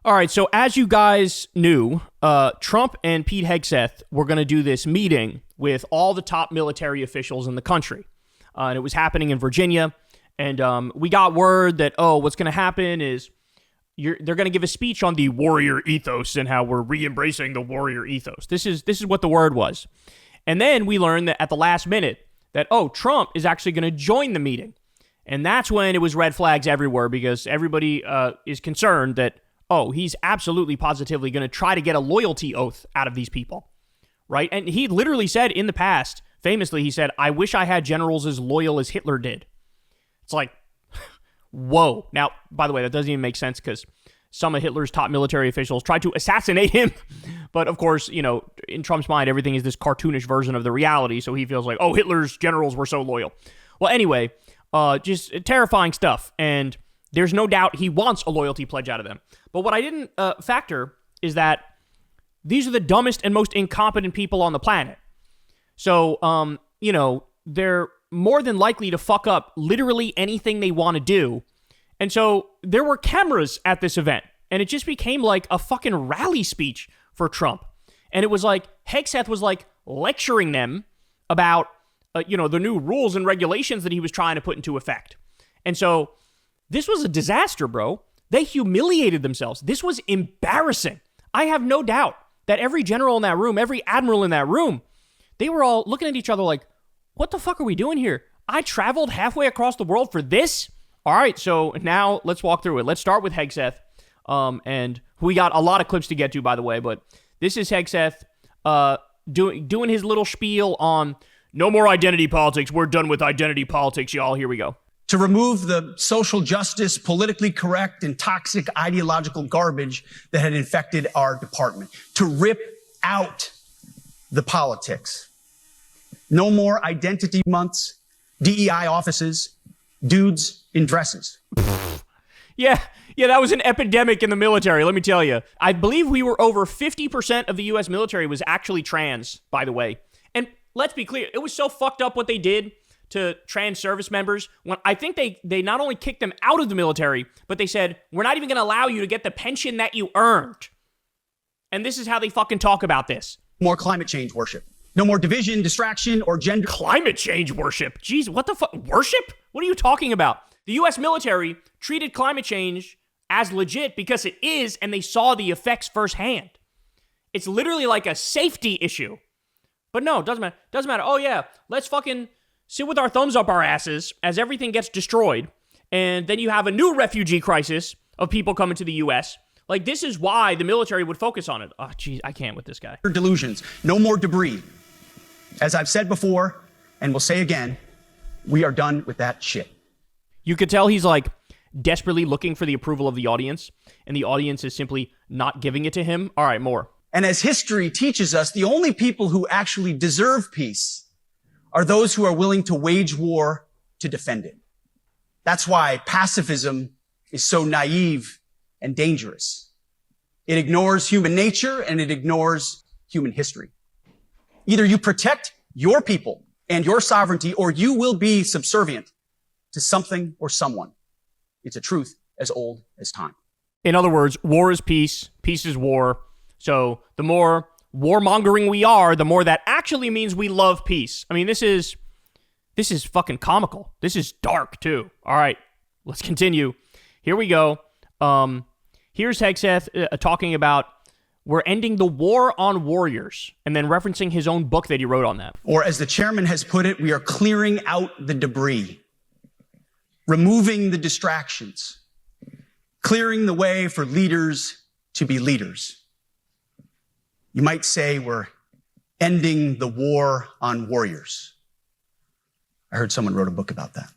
All right, so as you guys knew, Trump and Pete Hegseth were going to do this meeting with all the top military officials in the country. And it was happening in Virginia. And we got word that, what's going to happen is they're going to give a speech on the warrior ethos and how we're re-embracing the warrior ethos. This is what the word was. And then we learned that at the last minute that, Trump is actually going to join the meeting. And that's when it was red flags everywhere because everybody is concerned that, he's absolutely positively going to try to get a loyalty oath out of these people, right? And he literally said in the past, famously, he said, I wish I had generals as loyal as Hitler did. It's like, whoa. Now, by the way, that doesn't even make sense because some of Hitler's top military officials tried to assassinate him. But of course, in Trump's mind, everything is this cartoonish version of the reality. So he feels like, Hitler's generals were so loyal. Well, anyway, just terrifying stuff. And there's no doubt he wants a loyalty pledge out of them. But what I didn't factor is that these are the dumbest and most incompetent people on the planet. So, they're more than likely to fuck up literally anything they want to do. And so there were cameras at this event, and it just became like a fucking rally speech for Trump. And it was like Hegseth was like lecturing them about, the new rules and regulations that he was trying to put into effect. And so this was a disaster, bro. They humiliated themselves. This was embarrassing. I have no doubt that every general in that room, every admiral in that room, they were all looking at each other like, what the fuck are we doing here? I traveled halfway across the world for this? All right, so now let's walk through it. Let's start with Hegseth. And we got a lot of clips to get to, by the way, but this is Hegseth doing his little spiel on no more identity politics. We're done with identity politics, y'all. Here we go. To remove the social justice, politically correct, and toxic ideological garbage that had infected our department. To rip out the politics. No more identity months, DEI offices, dudes in dresses. Yeah, that was an epidemic in the military, let me tell you. I believe we were over 50% of the U.S. military was actually trans, by the way. And let's be clear, it was so fucked up what they did to trans service members. When I think they not only kicked them out of the military, but they said, we're not even going to allow you to get the pension that you earned. And this is how they fucking talk about this. More climate change worship. No more division, distraction, or gender. Climate change worship? Jeez, what the fuck? Worship? What are you talking about? The U.S. military treated climate change as legit because it is, and they saw the effects firsthand. It's literally like a safety issue. But no, doesn't matter. Doesn't matter. Oh yeah, let's fucking sit with our thumbs up our asses as everything gets destroyed. And then you have a new refugee crisis of people coming to the U.S. Like, this is why the military would focus on it. Oh, geez, I can't with this guy. Delusions. No more debris. As I've said before, and will say again, we are done with that shit. You could tell he's like desperately looking for the approval of the audience, and the audience is simply not giving it to him. All right, more. And as history teaches us, the only people who actually deserve peace are those who are willing to wage war to defend it. That's why pacifism is so naive and dangerous. It ignores human nature and it ignores human history. Either you protect your people and your sovereignty, or you will be subservient to something or someone. It's a truth as old as time. In other words, war is peace, peace is war. So the more warmongering we are, the more that actually means we love peace. I mean, this is fucking comical. This is dark too. All right, let's continue. Here we go. Here's Hegseth talking about we're ending the war on warriors, and then referencing his own book that he wrote on that. Or as the chairman has put it, we are clearing out the debris, removing the distractions, clearing the way for leaders to be leaders. You might say we're ending the war on warriors. I heard someone wrote a book about that.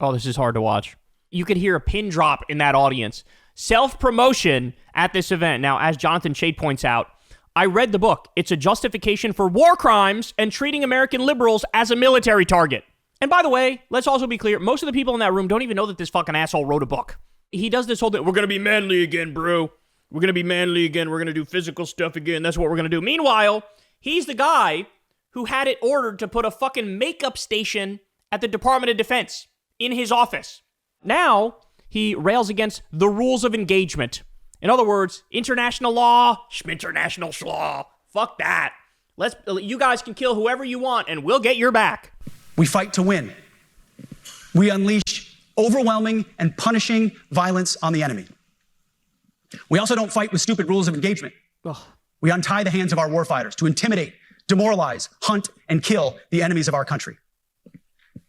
Oh, this is hard to watch. You could hear a pin drop in that audience. Self-promotion at this event. Now, as Jonathan Chait points out, I read the book. It's a justification for war crimes and treating American liberals as a military target. And by the way, let's also be clear, most of the people in that room don't even know that this fucking asshole wrote a book. He does this whole thing, we're going to be manly again, bro. We're going to be manly again. We're going to do physical stuff again. That's what we're going to do. Meanwhile, he's the guy who had it ordered to put a fucking makeup station at the Department of Defense in his office. Now, he rails against the rules of engagement In other words, international law, schminternational law. Fuck that. You guys can kill whoever you want and we'll get your back. We fight to win. We unleash overwhelming and punishing violence on the enemy. We also don't fight with stupid rules of engagement. Ugh. We untie the hands of our warfighters to intimidate, demoralize, hunt, and kill the enemies of our country.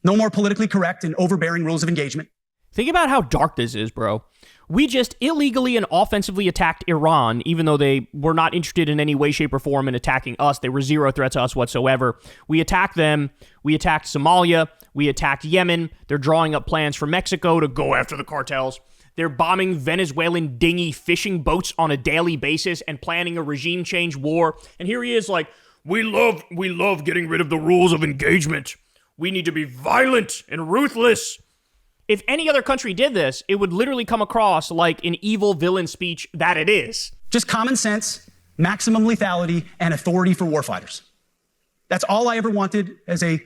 No more politically correct and overbearing rules of engagement. Think about how dark this is, bro. We just illegally and offensively attacked Iran, even though they were not interested in any way, shape, or form in attacking us. They were zero threat to us whatsoever. We attacked them. We attacked Somalia. We attacked Yemen. They're drawing up plans for Mexico to go after the cartels. They're bombing Venezuelan dinghy fishing boats on a daily basis and planning a regime change war. And here he is like, we love getting rid of the rules of engagement. We need to be violent and ruthless. If any other country did this, it would literally come across like an evil villain speech that it is. Just common sense, maximum lethality, and authority for warfighters. That's all I ever wanted as a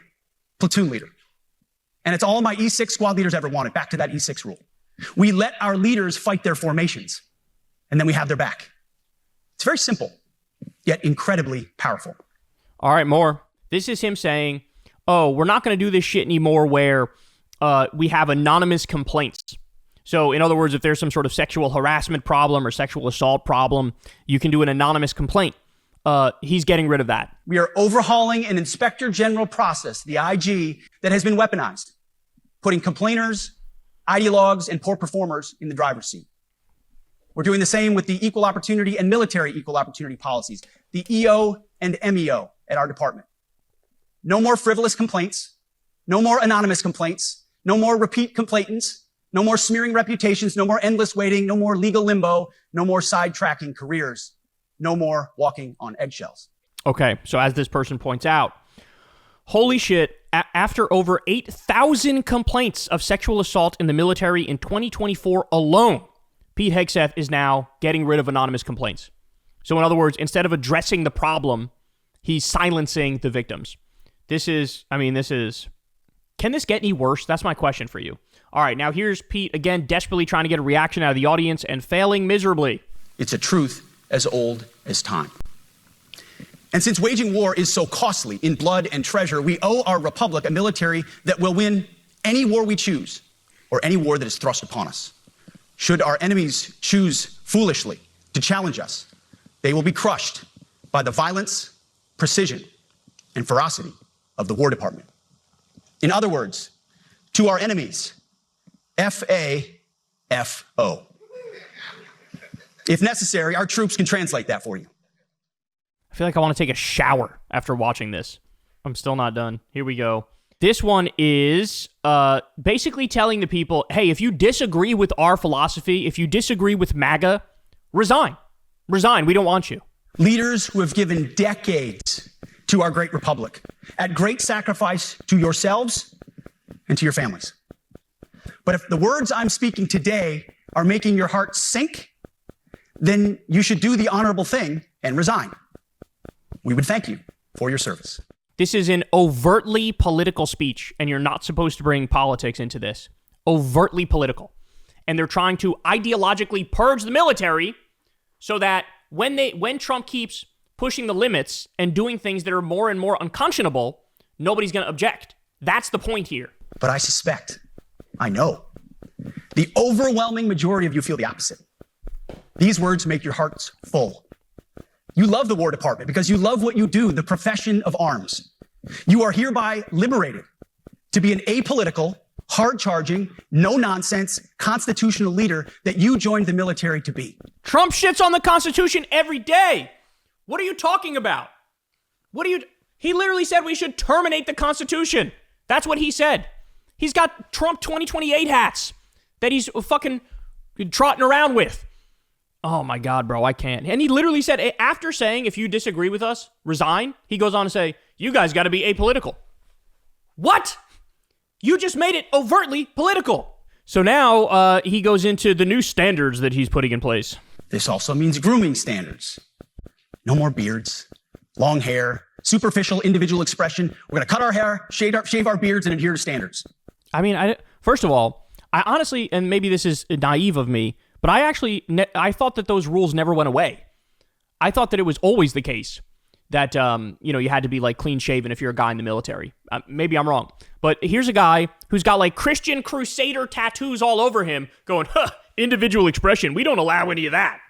platoon leader. And it's all my E6 squad leaders ever wanted, back to that E6 rule. We let our leaders fight their formations, and then we have their back. It's very simple, yet incredibly powerful. All right, more. This is him saying, oh, we're not going to do this shit anymore where we have anonymous complaints. So in other words, if there's some sort of sexual harassment problem or sexual assault problem, you can do an anonymous complaint. He's getting rid of that. We are overhauling an inspector general process, the IG, that has been weaponized, putting complainers, ideologues, and poor performers in the driver's seat. We're doing the same with the equal opportunity and military equal opportunity policies, the EO and MEO at our department. No more frivolous complaints, no more anonymous complaints, no more repeat complainants, no more smearing reputations, no more endless waiting, no more legal limbo, no more sidetracking careers, no more walking on eggshells. Okay, so as this person points out, holy shit, after over 8,000 complaints of sexual assault in the military in 2024 alone, Pete Hegseth is now getting rid of anonymous complaints. So in other words, instead of addressing the problem, he's silencing the victims. Can this get any worse? That's my question for you. All right, now here's Pete, again, desperately trying to get a reaction out of the audience and failing miserably. It's a truth as old as time. And since waging war is so costly in blood and treasure, we owe our republic a military that will win any war we choose or any war that is thrust upon us. Should our enemies choose foolishly to challenge us, they will be crushed by the violence, precision, and ferocity of the War Department. In other words, to our enemies, F-A-F-O. If necessary, our troops can translate that for you. I feel like I want to take a shower after watching this. I'm still not done. Here we go. This one is basically telling the people, hey, if you disagree with our philosophy, if you disagree with MAGA, resign. Resign. We don't want you. Leaders who have given decades to our great republic at great sacrifice to yourselves and to your families. But if the words I'm speaking today are making your heart sink, then you should do the honorable thing and resign. We would thank you for your service. This is an overtly political speech, and you're not supposed to bring politics into this. Overtly political. And they're trying to ideologically purge the military so that when Trump keeps pushing the limits and doing things that are more and more unconscionable, nobody's going to object. That's the point here. But I suspect, I know, the overwhelming majority of you feel the opposite. These words make your hearts full. You love the War Department because you love what you do, the profession of arms. You are hereby liberated to be an apolitical, hard-charging, no-nonsense constitutional leader that you joined the military to be. Trump shits on the Constitution every day. What are you talking about? He literally said we should terminate the Constitution. That's what he said. He's got Trump 2028 hats that he's fucking trotting around with. Oh my God, bro, I can't. And he literally said, after saying, if you disagree with us, resign, he goes on to say, you guys got to be apolitical. What? You just made it overtly political. So now he goes into the new standards that he's putting in place. This also means grooming standards. No more beards, long hair, superficial individual expression. We're going to cut our hair, shave our beards, and adhere to standards. I mean, first of all, I honestly, and maybe this is naive of me, But I thought that those rules never went away. I thought that it was always the case that, you had to be like clean shaven if you're a guy in the military. Maybe I'm wrong. But here's a guy who's got like Christian Crusader tattoos all over him going, individual expression. We don't allow any of that.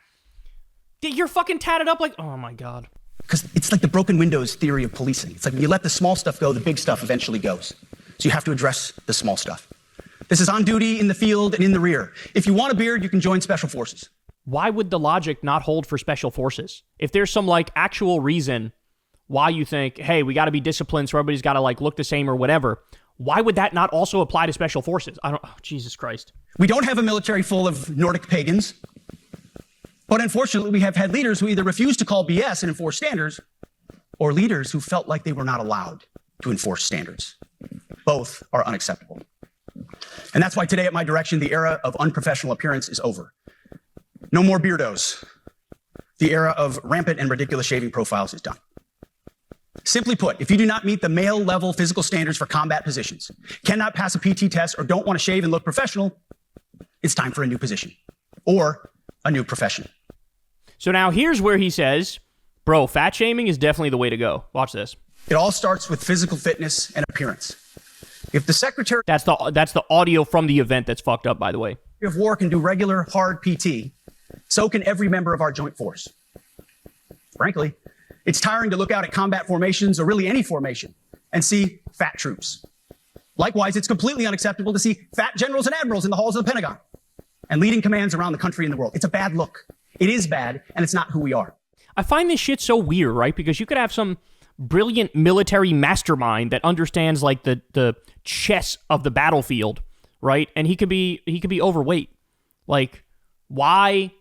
You're fucking tatted up like, oh my God. Because it's like the broken windows theory of policing. It's like when you let the small stuff go, the big stuff eventually goes. So you have to address the small stuff. This is on duty, in the field, and in the rear. If you want a beard, you can join special forces. Why would the logic not hold for special forces? If there's some like actual reason why you think, hey, we got to be disciplined so everybody's got to like look the same or whatever, why would that not also apply to special forces? Jesus Christ. We don't have a military full of Nordic pagans. But unfortunately, we have had leaders who either refuse to call BS and enforce standards, or leaders who felt like they were not allowed to enforce standards. Both are unacceptable. And that's why today, at my direction, the era of unprofessional appearance is over. No more beardos. The era of rampant and ridiculous shaving profiles is done. Simply put, if you do not meet the male-level physical standards for combat positions, cannot pass a PT test, or don't want to shave and look professional, it's time for a new position or a new profession. So now here's where he says, bro, fat shaming is definitely the way to go. Watch this. It all starts with physical fitness and appearance. If the Secretary That's the audio from the event that's fucked up, by the way. of War can do regular, hard PT, so can every member of our joint force. Frankly, it's tiring to look out at combat formations, or really any formation, and see fat troops. Likewise, it's completely unacceptable to see fat generals and admirals in the halls of the Pentagon and leading commands around the country and the world. It's a bad look. It is bad, and it's not who we are. I find this shit so weird, right? Because you could have some brilliant military mastermind that understands like the chess of the battlefield, right? And he could be overweight. Like, why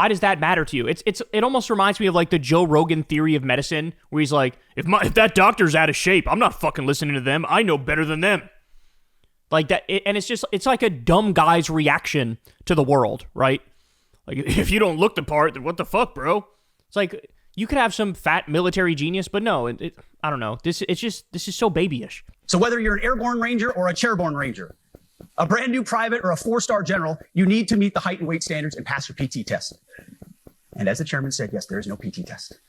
does that matter to you? It almost reminds me of like the Joe Rogan theory of medicine, where he's like, if that doctor's out of shape, I'm not fucking listening to them. I know better than them. Like that, and it's like a dumb guy's reaction to the world, right? Like, if you don't look the part, then what the fuck, bro? It's like, you could have some fat military genius, but no, I don't know. This is so babyish. So whether you're an airborne ranger or a chairborne ranger, a brand new private or a 4-star general, you need to meet the height and weight standards and pass your PT test. And as the chairman said, yes, there is no PT test.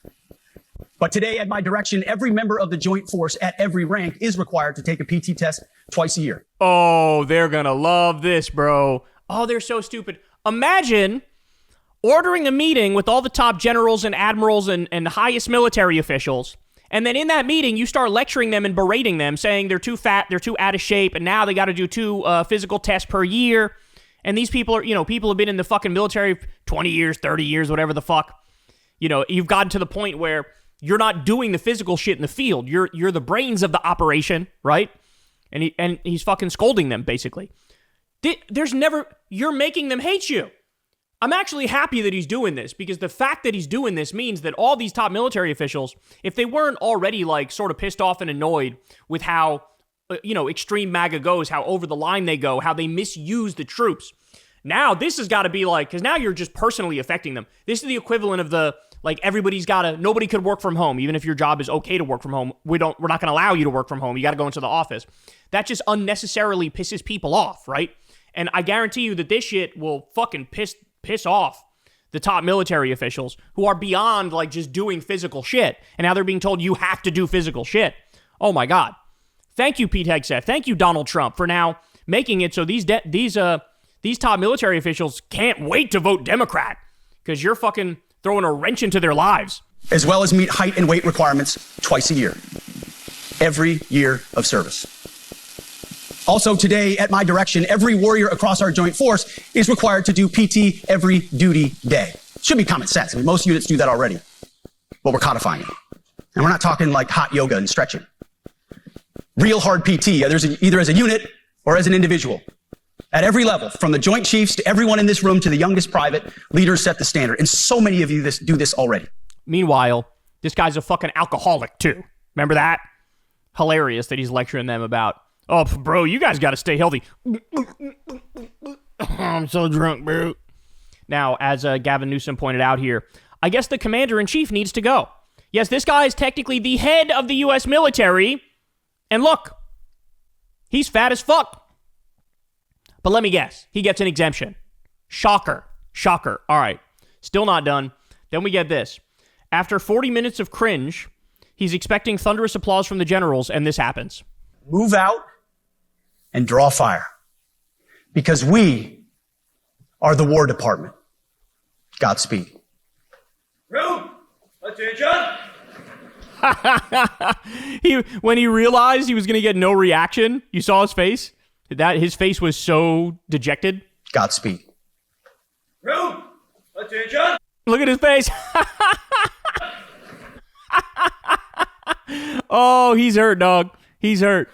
But today, at my direction, every member of the joint force at every rank is required to take a PT test twice a year. Oh, they're gonna love this, bro. Oh, they're so stupid. Imagine ordering a meeting with all the top generals and admirals and highest military officials, and then in that meeting, you start lecturing them and berating them, saying they're too fat, they're too out of shape, and now they got to do 2 physical tests per year. And these people are, people have been in the fucking military 20 years, 30 years, whatever the fuck. You've gotten to the point where you're not doing the physical shit in the field. You're the brains of the operation, right? And he's fucking scolding them, basically. You're making them hate you. I'm actually happy that he's doing this, because the fact that he's doing this means that all these top military officials, if they weren't already like sort of pissed off and annoyed with how, extreme MAGA goes, how over the line they go, how they misuse the troops, now this has got to be like, because now you're just personally affecting them. This is the equivalent of the, like, nobody could work from home, even if your job is okay to work from home. We're not going to allow you to work from home. You got to go into the office. That just unnecessarily pisses people off, right? And I guarantee you that this shit will fucking piss off the top military officials who are beyond like just doing physical shit. And now they're being told you have to do physical shit. Oh my God. Thank you, Pete Hegseth. Thank you, Donald Trump, for now making it so these top military officials can't wait to vote Democrat, because you're fucking throwing a wrench into their lives. As well as meet height and weight requirements twice a year, every year of service. Also today, at my direction, every warrior across our joint force is required to do PT every duty day. Should be common sense. I mean, most units do that already, but we're codifying it. And we're not talking like hot yoga and stretching. Real hard PT, either as a unit or as an individual. At every level, from the Joint Chiefs to everyone in this room to the youngest private, leaders set the standard. And so many of you do this already. Meanwhile, this guy's a fucking alcoholic too. Remember that? Hilarious that he's lecturing them about, oh, bro, you guys got to stay healthy. I'm so drunk, bro. Now, as Gavin Newsom pointed out here, I guess the commander-in-chief needs to go. Yes, this guy is technically the head of the U.S. military. And look, he's fat as fuck. But let me guess, he gets an exemption. Shocker. Shocker. All right. Still not done. Then we get this. After 40 minutes of cringe, he's expecting thunderous applause from the generals, and this happens. Move out and draw fire. Because we are the War Department. Godspeed. Room! Attention! When he realized he was going to get no reaction, you saw his face? His face was so dejected. Godspeed. Room! Attention! Look at his face. Oh, he's hurt, dog. He's hurt.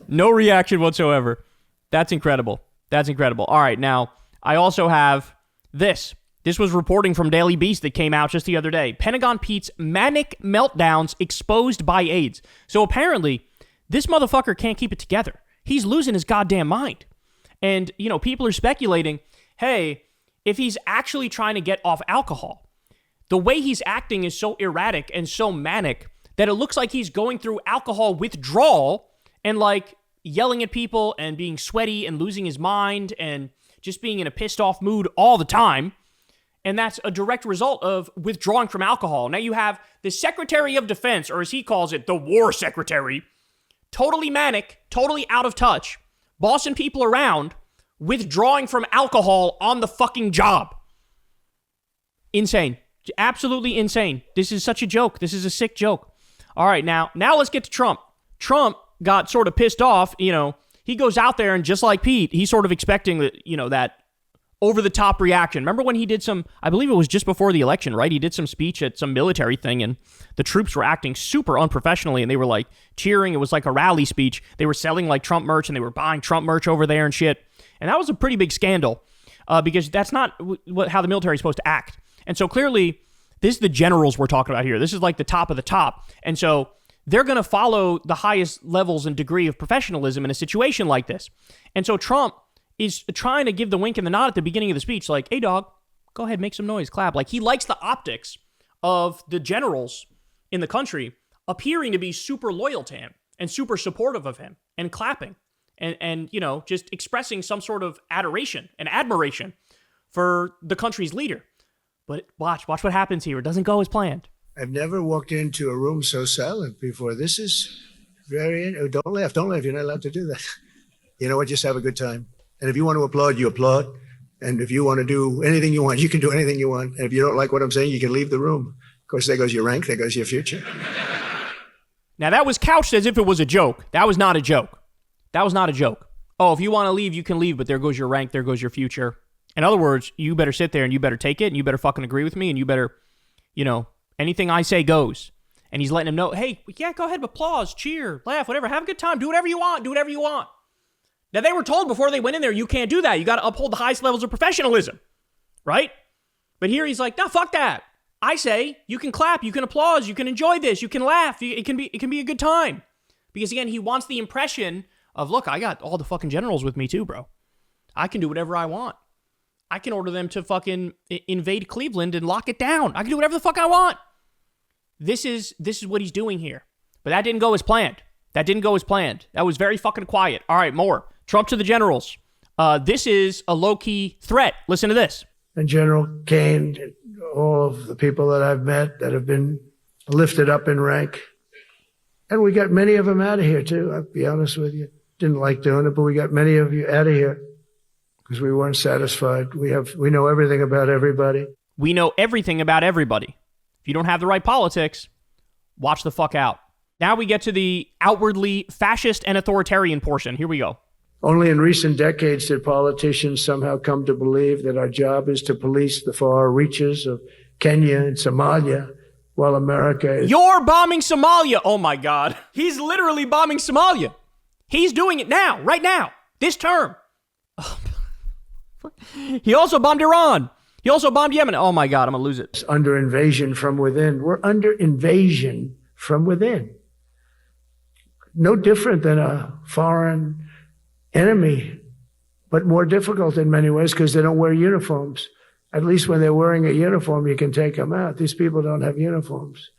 No reaction whatsoever. That's incredible. That's incredible. All right, now, I also have this. This was reporting from Daily Beast that came out just the other day. Pentagon Pete's manic meltdowns exposed by aides. So apparently, this motherfucker can't keep it together. He's losing his goddamn mind. And, people are speculating, hey, if he's actually trying to get off alcohol, the way he's acting is so erratic and so manic that it looks like he's going through alcohol withdrawal and yelling at people and being sweaty and losing his mind and just being in a pissed off mood all the time. And that's a direct result of withdrawing from alcohol. Now you have the Secretary of Defense, or as he calls it, the War Secretary, totally manic, totally out of touch, bossing people around, withdrawing from alcohol on the fucking job. Insane. Absolutely insane. This is such a joke. This is a sick joke. All right, now let's get to Trump. Trump got sort of pissed off. He goes out there and just like Pete, he's sort of expecting that over-the-top reaction. Remember when he did I believe it was just before the election, right? He did some speech at some military thing, and the troops were acting super unprofessionally, and they were, cheering. It was like a rally speech. They were selling, Trump merch, and they were buying Trump merch over there and shit. And that was a pretty big scandal, because that's not how the military is supposed to act. And so, clearly, this is the generals we're talking about here. This is, the top of the top. And so, they're going to follow the highest levels and degree of professionalism in a situation like this. And so, Trump is trying to give the wink and the nod at the beginning of the speech, hey, dog, go ahead, make some noise, clap. He likes the optics of the generals in the country appearing to be super loyal to him and super supportive of him and clapping and just expressing some sort of adoration and admiration for the country's leader. But watch what happens here. It doesn't go as planned. I've never walked into a room so silent before. This is very... Oh, don't laugh. You're not allowed to do that. You know what? Just have a good time. And if you want to applaud, you applaud. And if you want to do anything you want, you can do anything you want. And if you don't like what I'm saying, you can leave the room. Of course, there goes your rank. There goes your future. Now, that was couched as if it was a joke. That was not a joke. That was not a joke. Oh, if you want to leave, you can leave, but there goes your rank. There goes your future. In other words, you better sit there and you better take it and you better fucking agree with me and you better, anything I say goes. And he's letting him know, hey, yeah, go ahead, applause, cheer, laugh, whatever. Have a good time. Do whatever you want. Do whatever you want. Now, they were told before they went in there, you can't do that. You got to uphold the highest levels of professionalism, right? But here he's like, no, fuck that. I say you can clap, you can applause, you can enjoy this, you can laugh. It can be a good time. Because, again, he wants the impression of, look, I got all the fucking generals with me too, bro. I can do whatever I want. I can order them to fucking invade Cleveland and lock it down. I can do whatever the fuck I want. This is what he's doing here. But that didn't go as planned. That was very fucking quiet. All right, more. Trump to the generals. This is a low-key threat. Listen to this. And General Kane, all of the people that I've met that have been lifted up in rank. And we got many of them out of here, too. I'll be honest with you. Didn't like doing it, but we got many of you out of here because we weren't satisfied. We know everything about everybody. We know everything about everybody. If you don't have the right politics, watch the fuck out. Now we get to the outwardly fascist and authoritarian portion. Here we go. Only in recent decades did politicians somehow come to believe that our job is to police the far reaches of Kenya and Somalia, while America is... You're bombing Somalia! Oh my God. He's literally bombing Somalia. He's doing it now, right now, this term. He also bombed Iran. He also bombed Yemen. Oh my God, I'm gonna lose it. Under invasion from within. We're under invasion from within. No different than a foreign enemy, but more difficult in many ways because they don't wear uniforms. At least when they're wearing a uniform, you can take them out. These people don't have uniforms.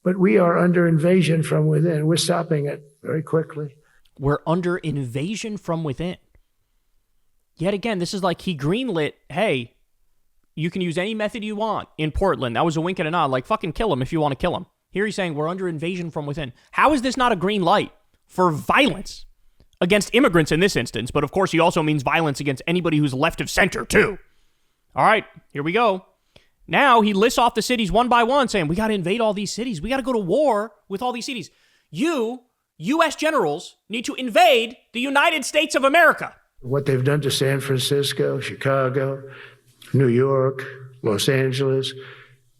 But we are under invasion from within. We're stopping it very quickly. We're under invasion from within. Yet again, this is like he greenlit, hey, you can use any method you want in Portland. That was a wink and a nod. Like, fucking kill him if you want to kill him. Here he's saying we're under invasion from within. How is this not a green light for violence against immigrants in this instance? But of course, he also means violence against anybody who's left of center, too. All right, here we go. Now he lists off the cities one by one, saying we got to invade all these cities. We got to go to war with all these cities. You, U.S. generals, need to invade the United States of America. What they've done to San Francisco, Chicago, New York, Los Angeles,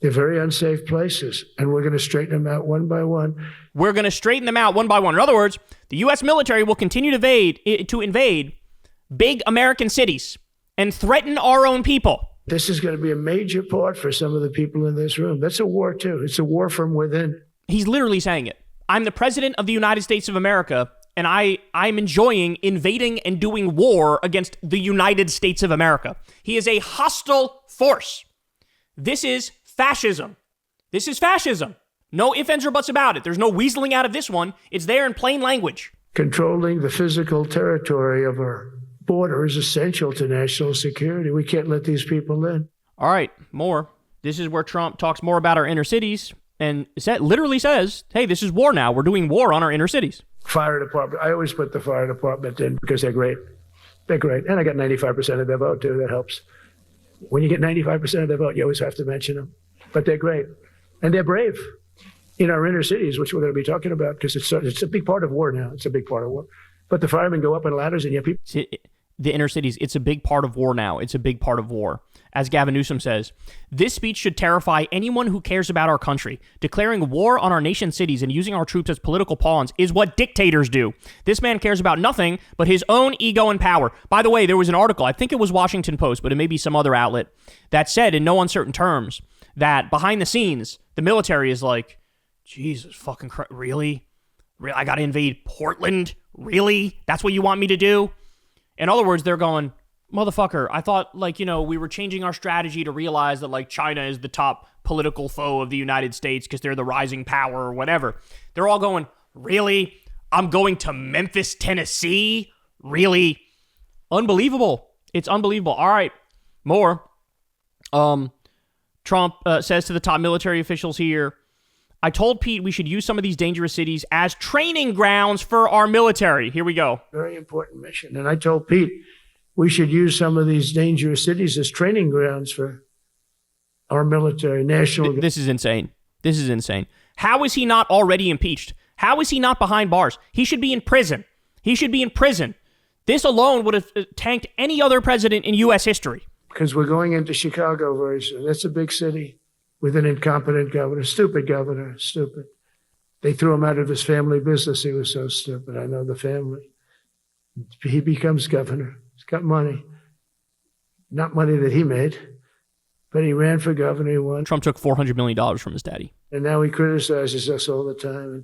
they're very unsafe places, and we're going to straighten them out one by one. We're going to straighten them out one by one. In other words, the U.S. military will continue to invade big American cities and threaten our own people. This is going to be a major part for some of the people in this room. That's a war, too. It's a war from within. He's literally saying it. I'm the president of the United States of America, and I'm enjoying invading and doing war against the United States of America. He is a hostile force. This is fascism. This is fascism. No ifs, ands, or buts about it. There's no weaseling out of this one. It's there in plain language. Controlling the physical territory of our border is essential to national security. We can't let these people in. All right, more. This is where Trump talks more about our inner cities and literally says, hey, this is war now. We're doing war on our inner cities. Fire department. I always put the fire department in because they're great. They're great. And I got 95% of their vote, too. That helps. When you get 95% of their vote, you always have to mention them. But they're great. And they're brave in our inner cities, which we're going to be talking about because it's a big part of war now. It's a big part of war. But the firemen go up on ladders and you have people. See, the inner cities, it's a big part of war now. It's a big part of war. As Gavin Newsom says, this speech should terrify anyone who cares about our country. Declaring war on our nation's cities and using our troops as political pawns is what dictators do. This man cares about nothing but his own ego and power. By the way, there was an article, I think it was Washington Post, but it may be some other outlet, that said in no uncertain terms that behind the scenes, the military is like, Jesus fucking Christ, really? I got to invade Portland? Really? That's what you want me to do? In other words, they're going, motherfucker, I thought, we were changing our strategy to realize that, China is the top political foe of the United States because they're the rising power or whatever. They're all going, really? I'm going to Memphis, Tennessee? Really? Unbelievable. It's unbelievable. All right, more. Trump says to the top military officials here, I told Pete we should use some of these dangerous cities as training grounds for our military. Here we go. Very important mission. And I told Pete we should use some of these dangerous cities as training grounds for our military, national. This is insane. This is insane. How is he not already impeached? How is he not behind bars? He should be in prison. He should be in prison. This alone would have tanked any other president in U.S. history. Because we're going into Chicago very soon. That's a big city with an incompetent governor. Stupid governor. Stupid. They threw him out of his family business. He was so stupid. I know the family. He becomes governor. He's got money. Not money that he made, but he ran for governor. He won. Trump took $400 million from his daddy. And now he criticizes us all the time. And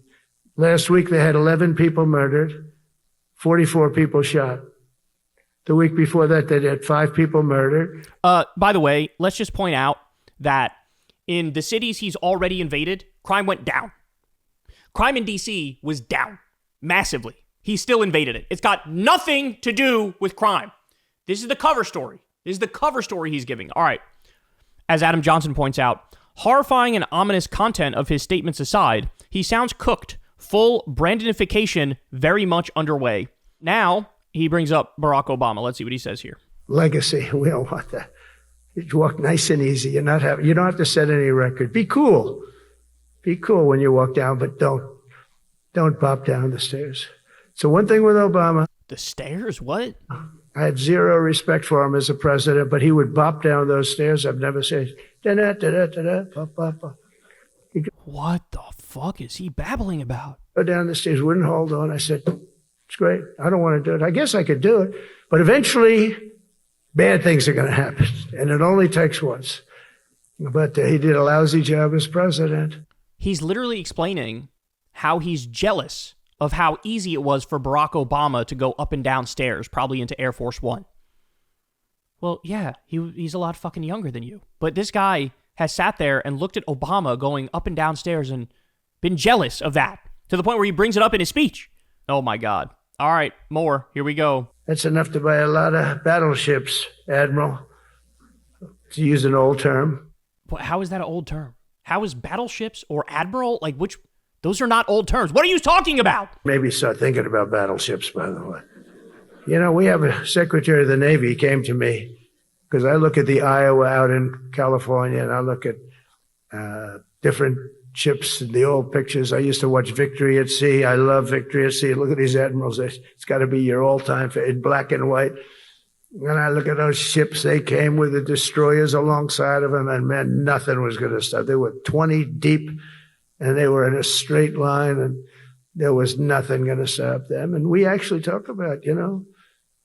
last week they had 11 people murdered, 44 people shot. The week before that, they had 5 people murdered. By the way, let's just point out that in the cities he's already invaded, crime went down. Crime in D.C. was down massively. He still invaded it. It's got nothing to do with crime. This is the cover story. This is the cover story he's giving. All right. As Adam Johnson points out, horrifying and ominous content of his statements aside, he sounds cooked. Full Brandonification very much underway. Now, he brings up Barack Obama. Let's see what he says here. Legacy. We don't want that. You walk nice and easy. You don't have to set any record. Be cool. Be cool when you walk down, but don't pop down the stairs. So one thing with Obama. The stairs? What? I had zero respect for him as a president, but he would bop down those stairs. I've never said, da-da-da-da-da-da, pop, pop, pop. What the fuck is he babbling about? Go down the stairs, wouldn't hold on. I said, it's great. I don't want to do it. I guess I could do it. But eventually, bad things are going to happen. And it only takes once. But he did a lousy job as president. He's literally explaining how he's jealous of how easy it was for Barack Obama to go up and down stairs, probably into Air Force One. Well, yeah, he's a lot fucking younger than you. But this guy has sat there and looked at Obama going up and down stairs and been jealous of that to the point where he brings it up in his speech. Oh, my God. All right, more. Here we go. That's enough to buy a lot of battleships, Admiral, to use an old term. How is that an old term? How is battleships or admiral? Like, which? Those are not old terms. What are you talking about? Maybe start thinking about battleships, by the way. You know, we have a Secretary of the Navy came to me because I look at the Iowa out in California and I look at different ships and the old pictures. I used to watch Victory at Sea. I love Victory at Sea. Look at these admirals. It's got to be your all-time in black and white. And I look at those ships. They came with the destroyers alongside of them, and man, nothing was going to stop. They were 20 deep, and they were in a straight line, and there was nothing going to stop them. And we actually talk about, you know,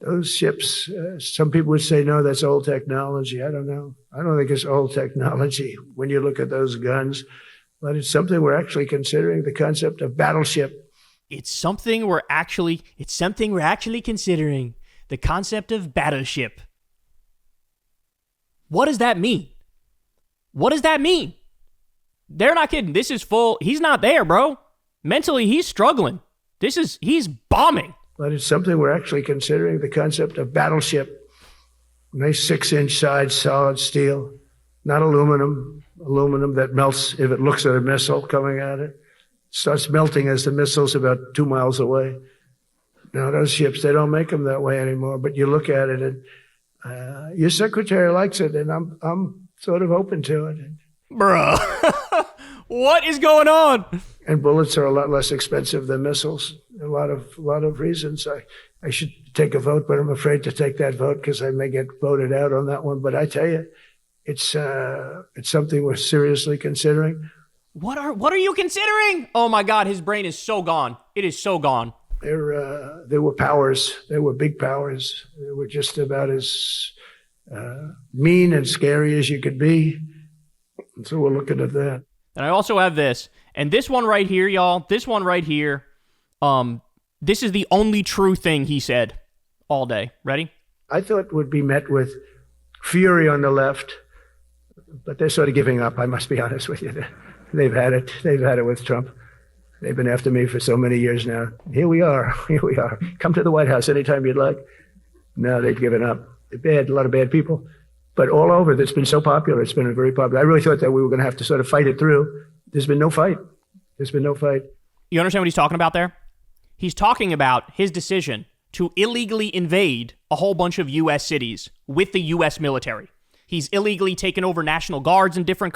those ships. Some people would say, no, that's old technology. I don't know. I don't think it's old technology when you look at those guns. But it's something we're actually considering, the concept of battleship. It's something we're actually considering, the concept of battleship. What does that mean? What does that mean? They're not kidding. This is full. He's not there, bro. Mentally, he's struggling. He's bombing. But it's something we're actually considering, the concept of battleship. Nice 6-inch sides, solid steel, not aluminum. Aluminum that melts if it looks at a missile coming at it. It starts melting as the missile's about 2 miles away. Now, those ships, they don't make them that way anymore, but you look at it and your secretary likes it, and I'm sort of open to it. Bruh, what is going on? And bullets are a lot less expensive than missiles. A lot of reasons. I should take a vote, but I'm afraid to take that vote because I may get voted out on that one. But I tell you, it's something we're seriously considering. What are you considering? Oh my God, his brain is so gone. It is so gone. There were powers. There were big powers. They were just about as mean and scary as you could be. And so we're looking at that. And I also have this. And this one right here, y'all, this one right here, this is the only true thing he said all day. Ready? I thought would be met with fury on the left, but they're sort of giving up, I must be honest with you. They've had it. They've had it with Trump. They've been after me for so many years now. Here we are. Come to the White House anytime you'd like. No, they've given up. They're bad, a lot of bad people. But all over, that's been so popular. It's been very popular. I really thought that we were going to have to sort of fight it through. There's been no fight. You understand what he's talking about there? He's talking about his decision to illegally invade a whole bunch of U.S. cities with the U.S. military. He's illegally taken over National Guards in different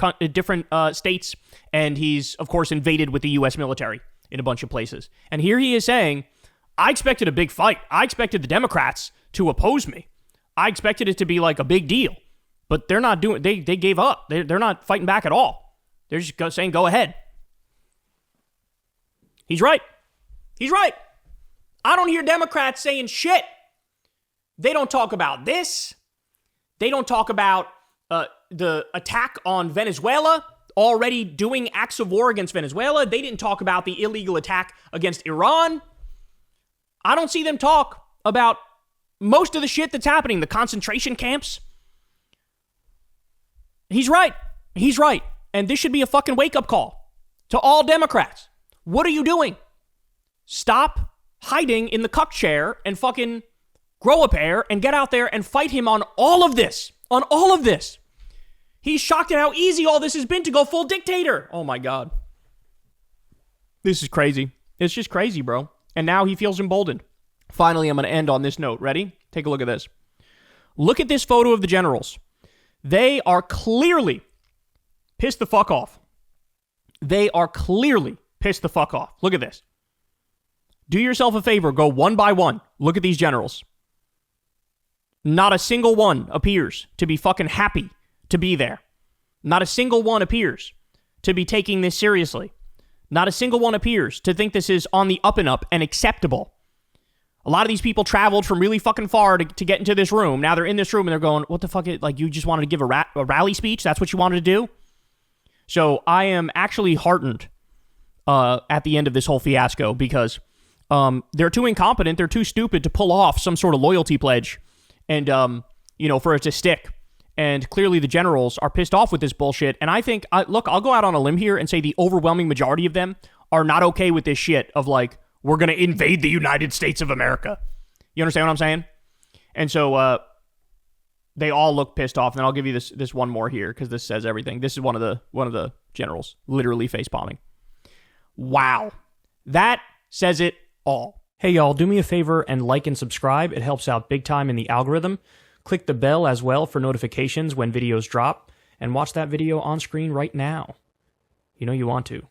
states, and he's, of course, invaded with the U.S. military in a bunch of places. And here he is saying, I expected a big fight. I expected the Democrats to oppose me. I expected it to be like a big deal. But they're not doing, they gave up. They're not fighting back at all. They're just saying, go ahead. He's right. He's right. I don't hear Democrats saying shit. They don't talk about this. They don't talk about the attack on Venezuela, already doing acts of war against Venezuela. They didn't talk about the illegal attack against Iran. I don't see them talk about most of the shit that's happening, the concentration camps. He's right. He's right. And this should be a fucking wake-up call to all Democrats. What are you doing? Stop hiding in the cuck chair and fucking grow a pair and get out there and fight him on all of this. On all of this. He's shocked at how easy all this has been to go full dictator. Oh my God. This is crazy. It's just crazy, bro. And now he feels emboldened. Finally, I'm going to end on this note. Ready? Take a look at this. Look at this photo of the generals. They are clearly pissed the fuck off. They are clearly pissed the fuck off. Look at this. Do yourself a favor. Go one by one. Look at these generals. Not a single one appears to be fucking happy to be there. Not a single one appears to be taking this seriously. Not a single one appears to think this is on the up and up and acceptable. A lot of these people traveled from really fucking far to get into this room. Now they're in this room and they're going, what the fuck? Like, you just wanted to give a rally speech? That's what you wanted to do? So I am actually heartened at the end of this whole fiasco because they're too incompetent. They're too stupid to pull off some sort of loyalty pledge and, for it to stick. And clearly the generals are pissed off with this bullshit. And I think, look, I'll go out on a limb here and say the overwhelming majority of them are not okay with this shit of like, We're going to invade the United States of America. You understand what I'm saying? And so they all look pissed off. And then I'll give you this one more here because this says everything. This is one of the generals literally face palming. Wow. That says it all. Hey, y'all, do me a favor and like and subscribe. It helps out big time in the algorithm. Click the bell as well for notifications when videos drop. And watch that video on screen right now. You know you want to.